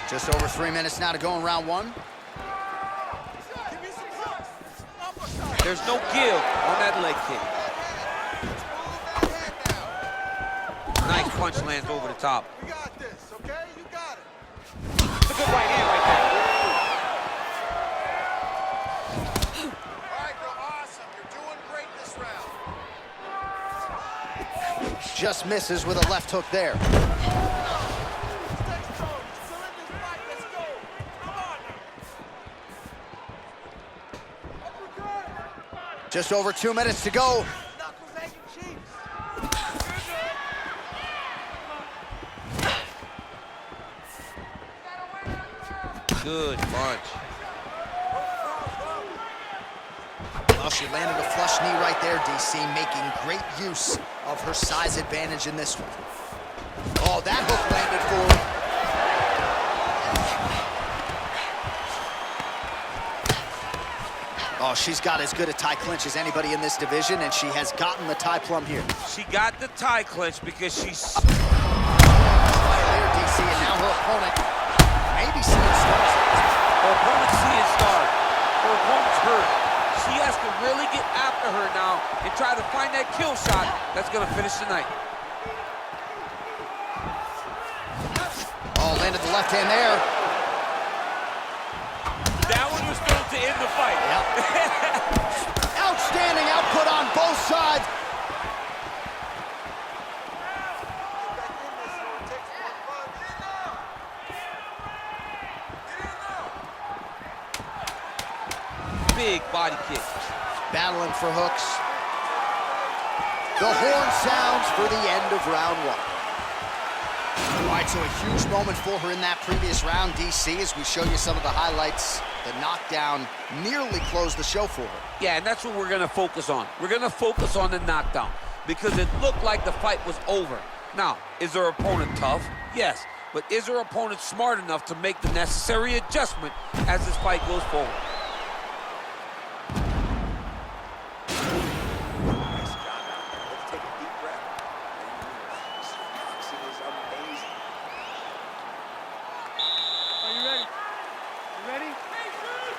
Just over 3 minutes now to go in round one. There's no give on that leg kick. Nice punch lands over the top. You got this, okay? You got it. It's a good right hand right there. All right, girl, awesome. You're doing great this round. Just misses with a left hook there. Stay strong. Still in this fight. Let's go. Come on now. Just over 2 minutes to go. Knuckles hanging cheeks. Good punch. Well, she landed a flush knee right there, DC, making great use of her size advantage in this one. Oh, that hook landed forward. Oh, she's got as good a tie clinch as anybody in this division, and she has gotten the tie plum here. She got the tie clinch because she's... There, DC, and now her opponent maybe seeing stars. Her opponent's seeing stars. Her opponent's hurt. She has to really get after her now and try to find that kill shot that's going to finish the night. Oh, landed the left hand there. That one was thrown to end the fight. Yep. Outstanding output on both sides. Big body kick. Battling for hooks. The horn sounds for the end of round one. All right, so a huge moment for her in that previous round, DC, as we show you some of the highlights. The knockdown nearly closed the show for her. Yeah, and that's what we're going to focus on. We're going to focus on the knockdown because it looked like the fight was over. Now, is her opponent tough? Yes. But is her opponent smart enough to make the necessary adjustment as this fight goes forward?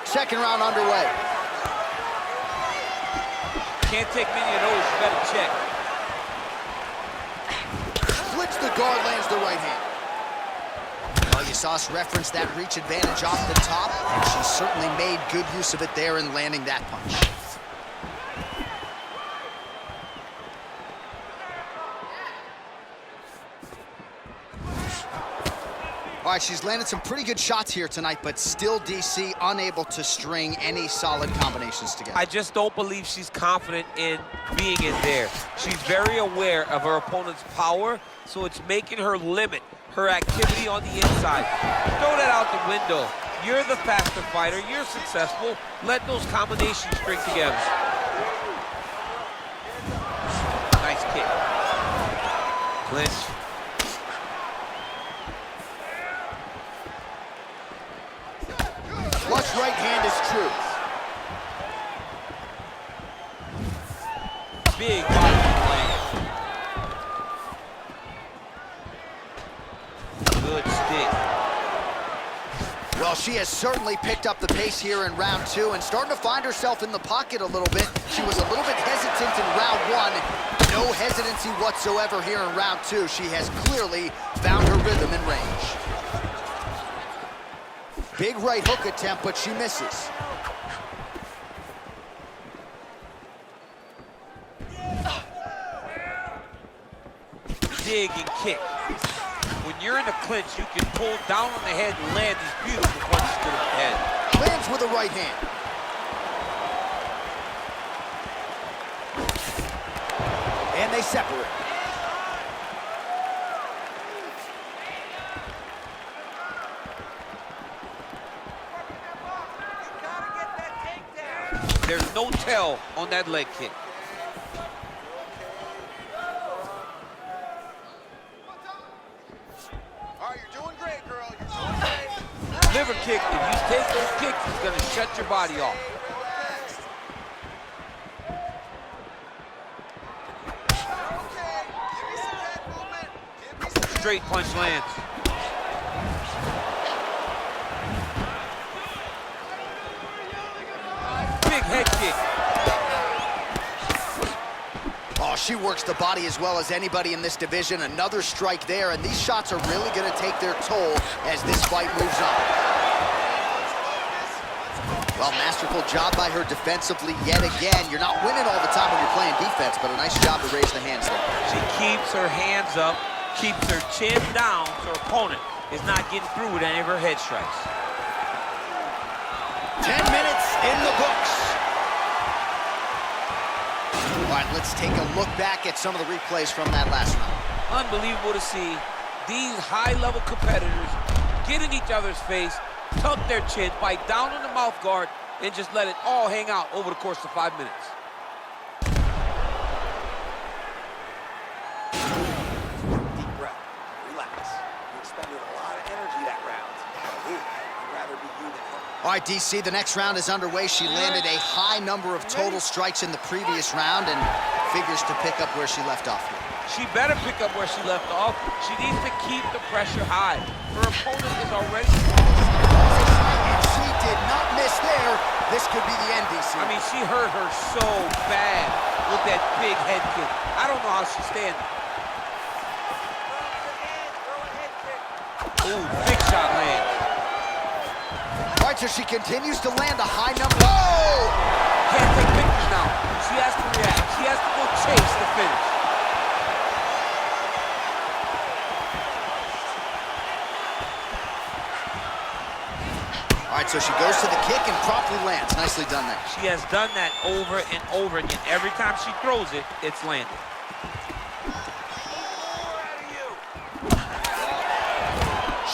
Second round underway. Can't take many of those, you better check. Flips the guard, lands the right hand. Well, you saw us reference that reach advantage off the top, and she certainly made good use of it there in landing that punch. All right, she's landed some pretty good shots here tonight, but still, DC, unable to string any solid combinations together. I just don't believe she's confident in being in there. She's very aware of her opponent's power, so it's making her limit her activity on the inside. Throw that out the window. You're the faster fighter. You're successful. Let those combinations string together. Nice kick. Clinch. Flush right hand is true. Big body land. Good stick. Well, she has certainly picked up the pace here in round two and starting to find herself in the pocket a little bit. She was a little bit hesitant in round one. No hesitancy whatsoever here in round two. She has clearly found her rhythm and range. Big right hook attempt, but she misses. Dig and kick. When you're in the clinch, you can pull down on the head and land these beautiful punches to the head. Lands with a right hand. And they separate. There's no tell on that leg kick. All right, you're doing great, girl. You're doing great. Liver kick, if you take those kicks, it's gonna shut your body off. Okay, give me some head movement. Give me some Straight punch lands. Big head kick. she works the body as well as anybody in this division. Another strike there, and these shots are really going to take their toll as this fight moves on. Well, masterful job by her defensively yet again. You're not winning all the time when you're playing defense, but a nice job to raise the hands there. She keeps her hands up, keeps her chin down so her opponent is not getting through with any of her head strikes. 10 minutes in the books. All right, let's take a look back at some of the replays from that last round. Unbelievable to see these high-level competitors get in each other's face, tuck their chins, bite down on the mouth guard, and just let it all hang out over the course of 5 minutes. Deep breath. Relax. You expended a lot of energy that round. I'd rather be you than her. All right, DC, the next round is underway. She landed a high number of total strikes in the previous round and figures to pick up where she left off here. She better pick up where she left off. She needs to keep the pressure high. Her opponent is already... And she did not miss there. This could be the end, DC. I mean, she hurt her so bad with that big head kick. I don't know how she's standing. Ooh, big shot lands. All right, so she continues to land a high number. Oh! Can't take pictures now. She has to react. She has to go chase the finish. All right, so she goes to the kick and promptly lands. Nicely done there. She has done that over and over again. Every time she throws it, it's landed.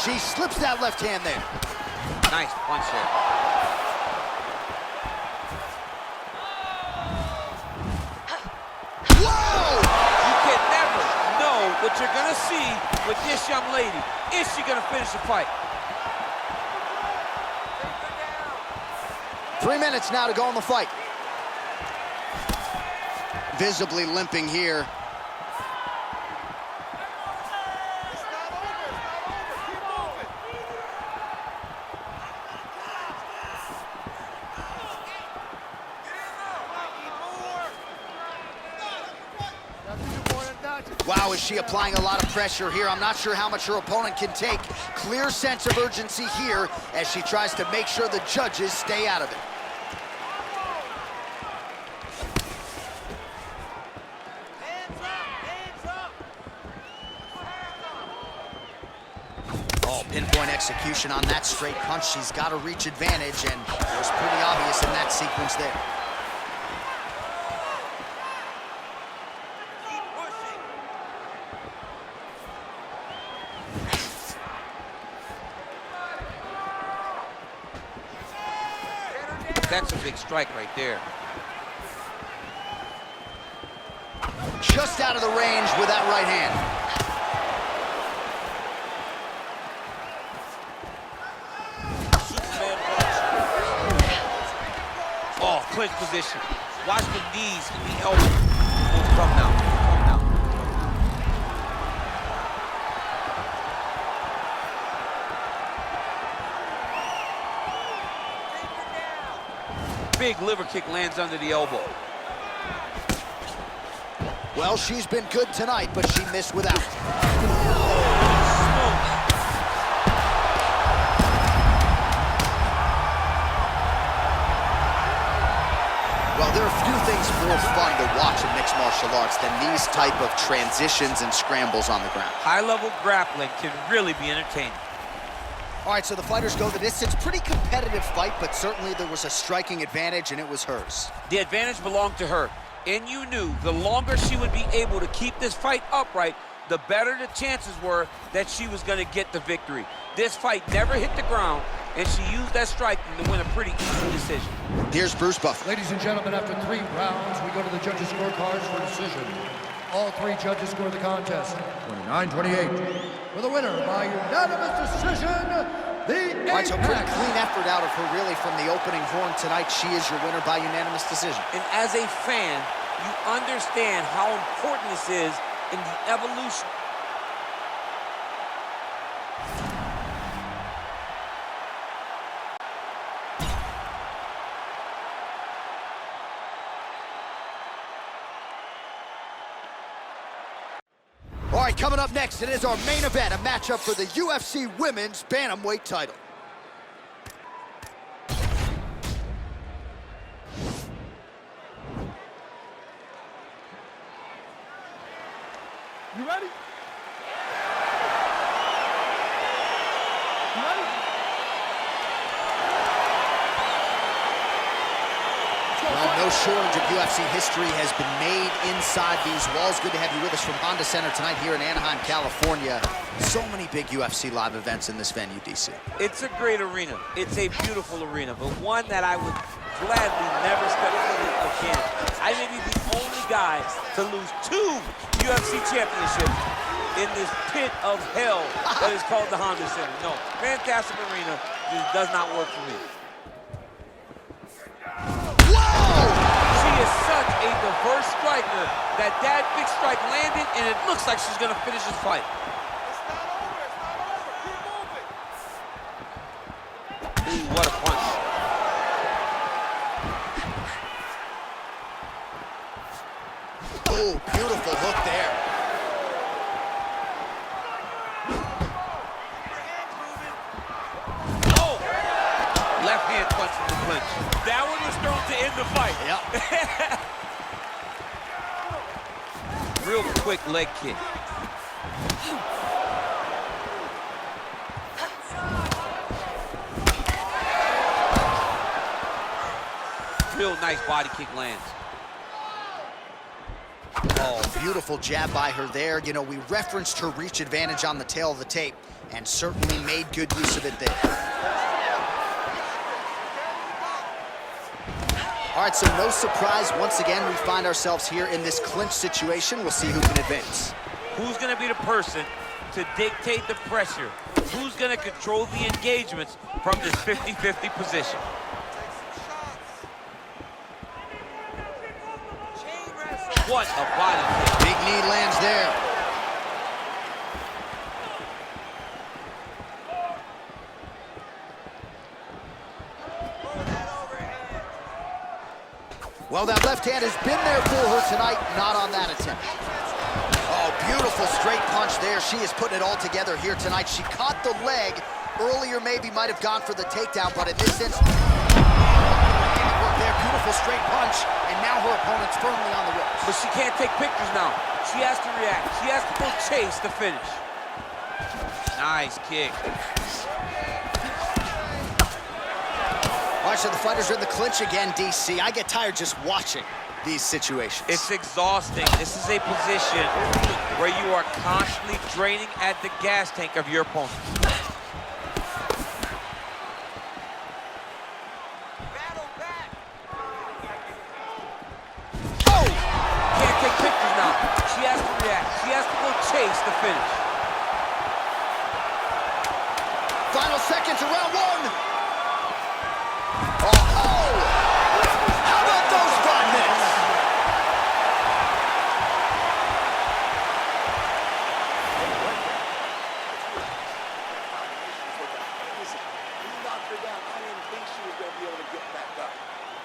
She slips that left hand there. Nice punch there. Whoa! You can never know what you're gonna see with this young lady. Is she gonna finish the fight? 3 minutes now to go in the fight. Visibly limping here. It's not over. Keep moving. Wow, is she applying a lot of pressure here? I'm not sure how much her opponent can take. Clear sense of urgency here as she tries to make sure the judges stay out of it. Oh, pinpoint execution on that straight punch. She's got a reach advantage, and it was pretty obvious in that sequence there. That's a big strike right there. Just out of the range with that right hand. Superman punch. Oh, clinch position. Watch the knees and the elbow. Oh, come now. Come now. Big liver kick lands under the elbow. Well, she's been good tonight, but she missed without. Well, there are few things more fun to watch in mixed martial arts than these type of transitions and scrambles on the ground. High-level grappling can really be entertaining. All right, so the fighters go the distance. Pretty competitive fight, but certainly there was a striking advantage, and it was hers. The advantage belonged to her, and you knew the longer she would be able to keep this fight upright, the better the chances were that she was going to get the victory. This fight never hit the ground, and she used that striking to win a pretty easy decision. Here's Bruce Buffer. Ladies and gentlemen, after 3 rounds, we go to the judges' scorecards for decision. All 3 judges score the contest 29-28. For the winner by unanimous decision, the All right, so pretty Apex. clean effort out of her, really, from the opening horn tonight. She is your winner by unanimous decision. And as a fan, you understand how important this is in the evolution. right, coming up next, it is our main event, a matchup for the UFC Women's Bantamweight title. You ready? You ready? Well, no shortage of UFC history has been made inside these walls. Good to have you with us from Honda Center tonight here in Anaheim, California. So many big UFC live events in this venue, DC. It's a great arena. It's a beautiful arena, but one that I would gladly never step foot in again. I may be the only guy to lose 2 UFC championships in this pit of hell that is called the Honda Center. No, fantastic arena, just does not work for me. She is such a diverse striker that big strike landed, and it looks like she's gonna finish this fight. It's not over. It's not over. Keep moving. Ooh, what a punch. Oh, beautiful hook there. Oh! Left hand punch from the clinch. That one was thrown to end the fight. Yep. Real quick leg kick. Real nice body kick lands. Oh, beautiful jab by her there. You know, we referenced her reach advantage on the tail of the tape and certainly made good use of it there. All right, so no surprise. Once again, we find ourselves here in this clinch situation. We'll see who can advance. Who's gonna be the person to dictate the pressure? Who's gonna control the engagements from this 50-50 position? What a body kick. Big knee lands there. Well, that left hand has been there for her tonight, not on that attempt. Oh, beautiful straight punch there. She is putting it all together here tonight. She caught the leg. Earlier, maybe might have gone for the takedown, but in this instance, there, beautiful straight punch, and now her opponent's firmly on the ropes. But she can't take pictures now. She has to react. She has to go chase the finish. Nice kick. All right, so the fighters are in the clinch again, DC. I get tired just watching these situations. It's exhausting. This is a position where you are constantly draining at the gas tank of your opponent. Chase the finish. Final seconds of round 1. Oh! How about those 5 minutes? He knocked her down. I didn't think she was going to be able to get back up.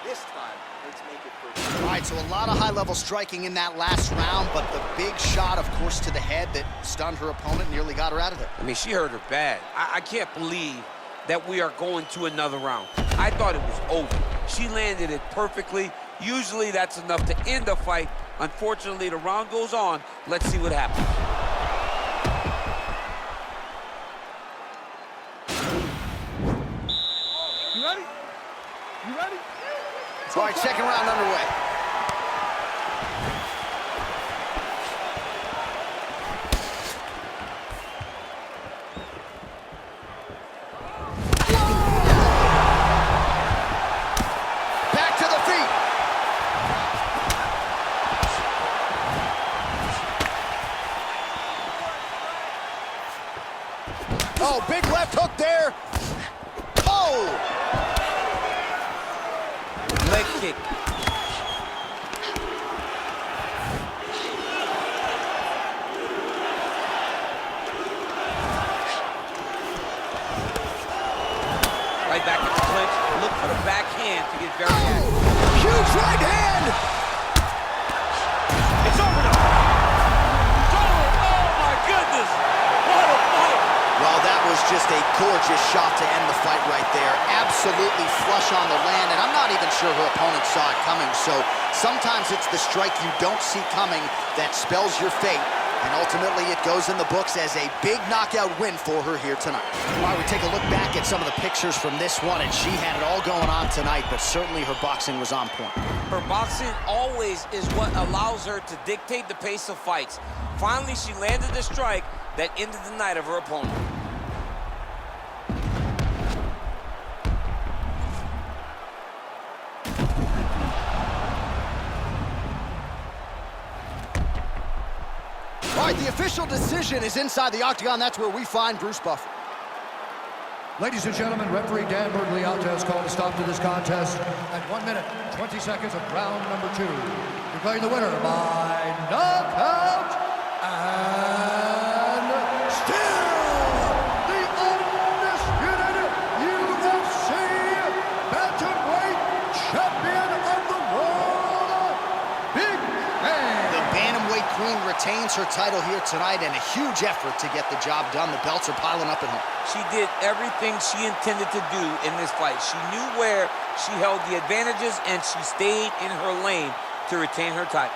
This time, let's make it for. All right, so a lot of high-level striking in that last round, but the big shot, of course, to the head that stunned her opponent, nearly got her out of there. I mean, she hurt her bad. I can't believe that we are going to another round. I thought it was over. She landed it perfectly. Usually that's enough to end a fight. Unfortunately, the round goes on. Let's see what happens. You ready? You ready? All right, second round underway. Back to the feet. Oh, big left hook there. Oh! Leg kick. Right back in the clinch. Look for the backhand to get very active. Huge right hand! It's over now. Oh my was just a gorgeous shot to end the fight right there. Absolutely flush on the land, and I'm not even sure her opponent saw it coming. So sometimes it's the strike you don't see coming that spells your fate. And ultimately, it goes in the books as a big knockout win for her here tonight. All right, we take a look back at some of the pictures from this one, and she had it all going on tonight, but certainly her boxing was on point. Her boxing always is what allows her to dictate the pace of fights. Finally, she landed the strike that ended the night of her opponent. All right, the official decision is inside the octagon. That's where we find Bruce Buffer. Ladies and gentlemen, referee Dan Bergliata has called a stop to this contest at 1 minute, 20 seconds of round number 2. Declaring the winner by knockout and still the undisputed UFC bantamweight champion of the world, Big Man. The bantamweight queen retains her title here tonight, and a huge effort to get the job done. The belts are piling up at home. She did everything she intended to do in this fight. She knew where she held the advantages, and she stayed in her lane to retain her title.